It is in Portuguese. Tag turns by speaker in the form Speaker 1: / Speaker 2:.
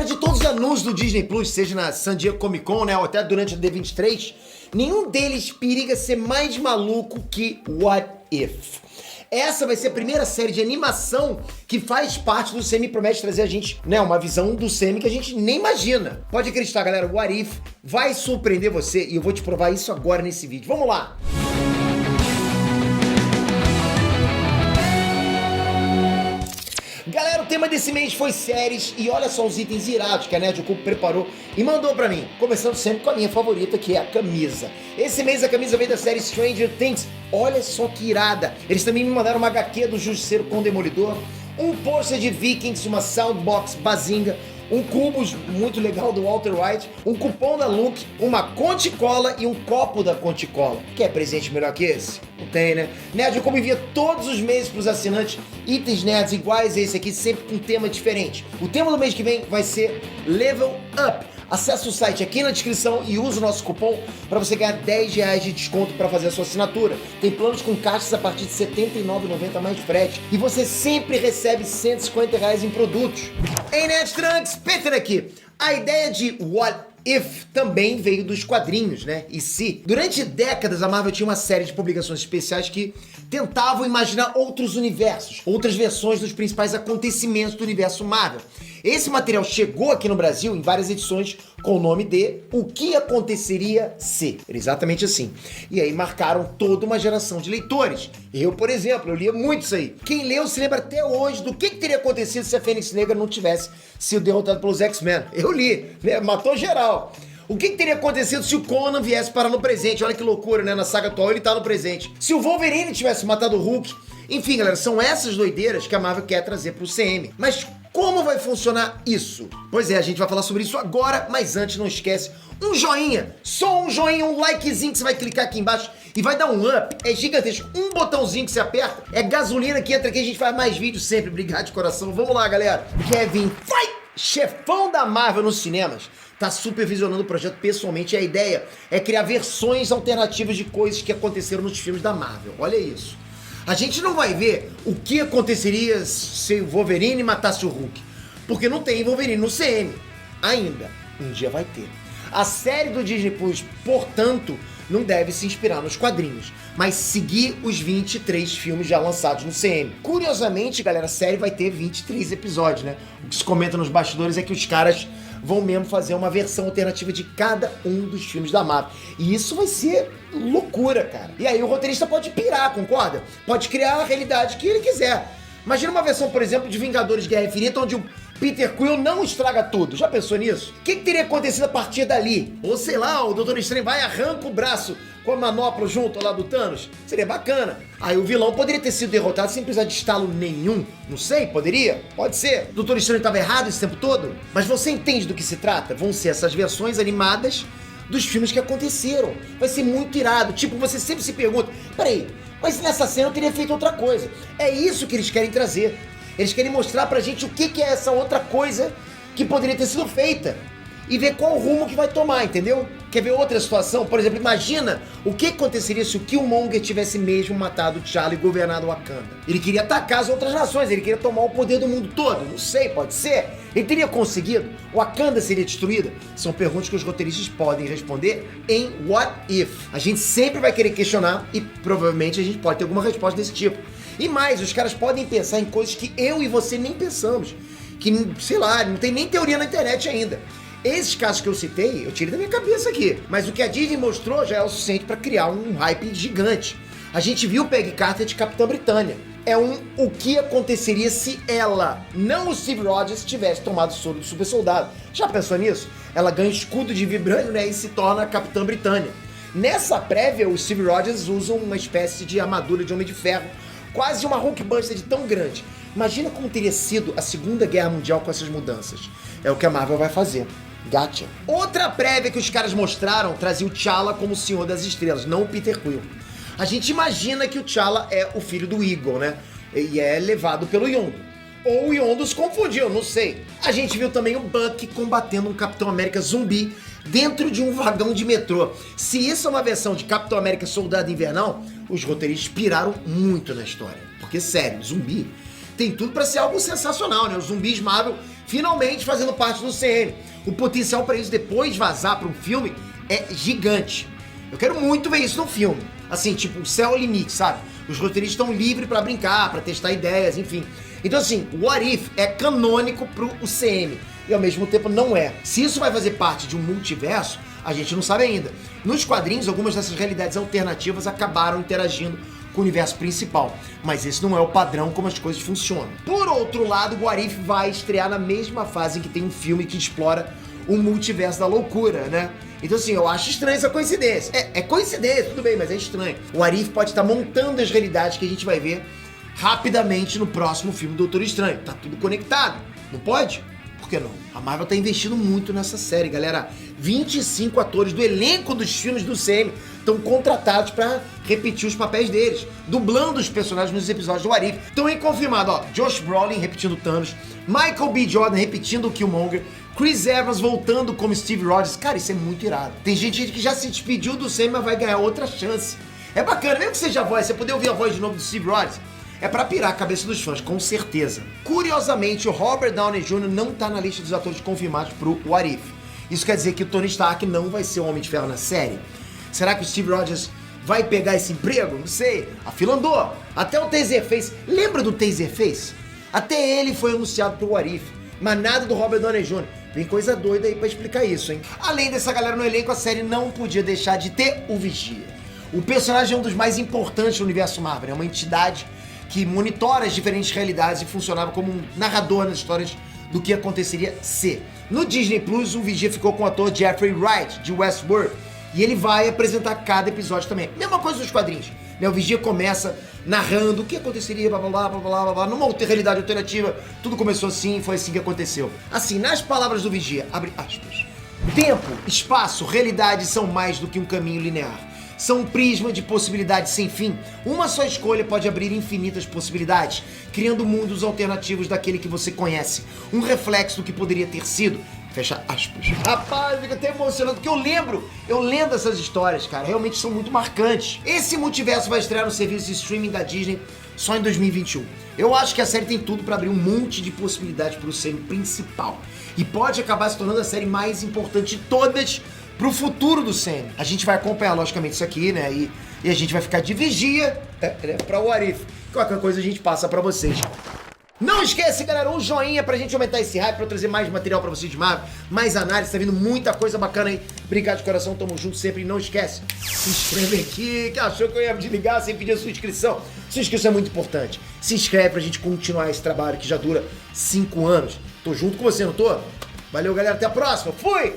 Speaker 1: de todos os anúncios do Disney Plus, seja na San Diego Comic Con, né, ou até durante a D23, nenhum deles periga ser mais maluco que What If. Essa vai ser a primeira série de animação que faz parte do Semi, promete trazer a gente, né, uma visão do Semi que a gente nem imagina. Pode acreditar, galera, o What If vai surpreender você e eu vou te provar isso agora nesse vídeo. Vamos lá! Galera, o tema desse mês foi séries e olha só os itens irados que a Nerd Cup preparou e mandou pra mim. Começando sempre com a minha favorita, que é a camisa. Esse mês a camisa veio da série Stranger Things. Olha só que irada. Eles também me mandaram uma HQ do Justiceiro com o Demolidor, um pôster de Vikings, uma soundbox Bazinga, um cubos muito legal do Walter White, um cupom da Look, uma Conticola e um copo da Conticola. Quer presente melhor que esse? Não tem, né? Nerd Como envia todos os meses pros assinantes itens nerds iguais a esse aqui, sempre com um tema diferente. O tema do mês que vem vai ser Level Up. Acesse o site aqui na descrição e use o nosso cupom para você ganhar R$10 de desconto para fazer a sua assinatura. Tem planos com caixas a partir de R$ 79,90 mais frete. E você sempre recebe R$150 em produtos. Ei, Nerd Trunks, Peter aqui. A ideia de What If também veio dos quadrinhos, né? E se durante décadas a Marvel tinha uma série de publicações especiais que tentavam imaginar outros universos, outras versões dos principais acontecimentos do universo Marvel. Esse material chegou aqui no Brasil em várias edições com o nome de O que Aconteceria Se. Era exatamente assim. E aí marcaram toda uma geração de leitores. Eu, por exemplo, eu lia muito isso aí. Quem leu se lembra até hoje do que teria acontecido se a Fênix Negra não tivesse sido derrotada pelos X-Men. Eu li, né? Matou geral. O que teria acontecido se o Conan viesse parar no presente? Olha que loucura, né? Na saga atual ele tá no presente. Se o Wolverine tivesse matado o Hulk. Enfim, galera, são essas doideiras que a Marvel quer trazer pro CM. Mas como vai funcionar isso? Pois é, a gente vai falar sobre isso agora, mas antes não esquece, um joinha, só um joinha, um likezinho que você vai clicar aqui embaixo e vai dar um up, é gigantesco, um botãozinho que você aperta, é gasolina que entra aqui, a gente faz mais vídeos sempre, obrigado de coração, vamos lá galera. Kevin Feige, chefão da Marvel nos cinemas, tá supervisionando o projeto pessoalmente e a ideia é criar versões alternativas de coisas que aconteceram nos filmes da Marvel, olha isso. A gente não vai ver o que aconteceria se o Wolverine matasse o Hulk, porque não tem Wolverine no CM, ainda, um dia vai ter. A série do Disney Plus, portanto, não deve se inspirar nos quadrinhos, mas seguir os 23 filmes já lançados no CM. Curiosamente, galera, a série vai ter 23 episódios, né? O que se comenta nos bastidores é que os caras vão mesmo fazer uma versão alternativa de cada um dos filmes da Marvel. E isso vai ser loucura, cara. E aí o roteirista pode pirar, concorda? Pode criar a realidade que ele quiser. Imagina uma versão, por exemplo, de Vingadores Guerra Infinita, onde o Peter Quill não estraga tudo. Já pensou nisso? O que teria acontecido a partir dali? Ou sei lá, o Doutor Estranho vai e arranca o braço com a manopla junto lá do Thanos? Seria bacana. Aí o vilão poderia ter sido derrotado sem precisar de estalo nenhum. Não sei, poderia? Pode ser. O Doutor Estranho estava errado esse tempo todo? Mas você entende do que se trata? Vão ser essas versões animadas dos filmes que aconteceram. Vai ser muito irado. Tipo, você sempre se pergunta, peraí, mas nessa cena eu teria feito outra coisa. É isso que eles querem trazer. Eles querem mostrar pra gente o que é essa outra coisa que poderia ter sido feita. E ver qual o rumo que vai tomar, entendeu? Quer ver outra situação? Por exemplo, imagina o que aconteceria se o Killmonger tivesse mesmo matado T'Challa e governado Wakanda. Ele queria atacar as outras nações, ele queria tomar o poder do mundo todo. Não sei, pode ser. Ele teria conseguido? Wakanda seria destruída? São perguntas que os roteiristas podem responder em What If. A gente sempre vai querer questionar e provavelmente a gente pode ter alguma resposta desse tipo. E mais, os caras podem pensar em coisas que eu e você nem pensamos. Que, sei lá, não tem nem teoria na internet ainda. Esses casos que eu citei, eu tirei da minha cabeça aqui. Mas o que a Disney mostrou já é o suficiente para criar um hype gigante. A gente viu Peggy Carter de Capitã Britânia. É o que aconteceria se ela, não o Steve Rogers, tivesse tomado o soro do super soldado. Já pensou nisso? Ela ganha escudo de vibrânio, né, e se torna Capitã Britânia. Nessa prévia, o Steve Rogers usa uma espécie de armadura de Homem de Ferro, quase uma Hulkbuster de tão grande. Imagina como teria sido a Segunda Guerra Mundial com essas mudanças. É o que a Marvel vai fazer. Gotcha. Outra prévia que os caras mostraram trazia o T'Challa como o Senhor das Estrelas, não o Peter Quill. A gente imagina que o T'Challa é o filho do Eagle, né? E é levado pelo Yondu. Ou o Yondu se confundiu, não sei. A gente viu também o Bucky combatendo um Capitão América zumbi dentro de um vagão de metrô. Se isso é uma versão de Capitão América Soldado Invernal, os roteiristas piraram muito na história. Porque, sério, zumbi tem tudo pra ser algo sensacional, né? Os zumbis Marvel finalmente fazendo parte do CM. O potencial para isso depois vazar para um filme é gigante. Eu quero muito ver isso no filme. Assim, tipo, o céu é o limite, sabe? Os roteiristas estão livres para brincar, para testar ideias, enfim. Então assim, o What If é canônico pro UCM e ao mesmo tempo não é. Se isso vai fazer parte de um multiverso, a gente não sabe ainda. Nos quadrinhos, algumas dessas realidades alternativas acabaram interagindo com o universo principal, mas esse não é o padrão como as coisas funcionam. Por outro lado, o What If vai estrear na mesma fase em que tem um filme que explora o multiverso da loucura, né? Então assim, eu acho estranha essa coincidência. É coincidência, tudo bem, mas é estranho. O What If pode estar montando as realidades que a gente vai ver rapidamente no próximo filme do Doutor Estranho. Tá tudo conectado, não pode? Por que não? A Marvel tá investindo muito nessa série, galera. 25 atores do elenco dos filmes do CM estão contratados para repetir os papéis deles, dublando os personagens nos episódios do What If. Então aí confirmado, ó, Josh Brolin repetindo Thanos, Michael B. Jordan repetindo o Killmonger, Chris Evans voltando como Steve Rogers. Cara, isso é muito irado. Tem gente que já se despediu do CM, mas vai ganhar outra chance. É bacana, mesmo que seja a voz, você poder ouvir a voz de novo do Steve Rogers, é pra pirar a cabeça dos fãs, com certeza. Curiosamente, o Robert Downey Jr. não tá na lista dos atores confirmados pro What If. Isso quer dizer que o Tony Stark não vai ser o Homem de Ferro na série? Será que o Steve Rogers vai pegar esse emprego? Não sei. A fila andou. Até o Taserface. Lembra do Taserface? Até ele foi anunciado pro What If. Mas nada do Robert Downey Jr. Vem coisa doida aí pra explicar isso, hein? Além dessa galera no elenco, a série não podia deixar de ter o Vigia. O personagem é um dos mais importantes do universo Marvel. É uma entidade que monitora as diferentes realidades e funcionava como um narrador nas histórias do que aconteceria se. No Disney Plus, o Vigia ficou com o ator Jeffrey Wright, de Westworld, e ele vai apresentar cada episódio também. Mesma coisa nos quadrinhos, né? O Vigia começa narrando o que aconteceria, blá blá blá blá blá blá blá, numa realidade alternativa. Tudo começou assim, foi assim que aconteceu. Assim, nas palavras do Vigia, abre aspas. Tempo, espaço, realidade são mais do que um caminho linear. São um prisma de possibilidades sem fim. Uma só escolha pode abrir infinitas possibilidades, criando mundos alternativos daquele que você conhece. Um reflexo do que poderia ter sido. Fecha aspas. Rapaz, fica até emocionado, porque eu lendo essas histórias, cara, realmente são muito marcantes. Esse multiverso vai estrear no serviço de streaming da Disney só em 2021. Eu acho que a série tem tudo pra abrir um monte de possibilidades pro CM principal. E pode acabar se tornando a série mais importante de todas pro futuro do CM. A gente vai acompanhar, logicamente, isso aqui, né? E a gente vai ficar de vigia pra What If. Qualquer coisa a gente passa pra vocês. Não esquece, galera, um joinha pra gente aumentar esse hype, pra eu trazer mais material pra vocês de Marvel, mais análise, tá vindo muita coisa bacana aí. Obrigado de coração, tamo junto sempre. E não esquece, se inscreve aqui, que achou que eu ia me desligar sem pedir a sua inscrição. Sua inscrição é muito importante. Se inscreve pra gente continuar esse trabalho que já dura 5 anos. Tô junto com você, não tô? Valeu, galera, até a próxima. Fui!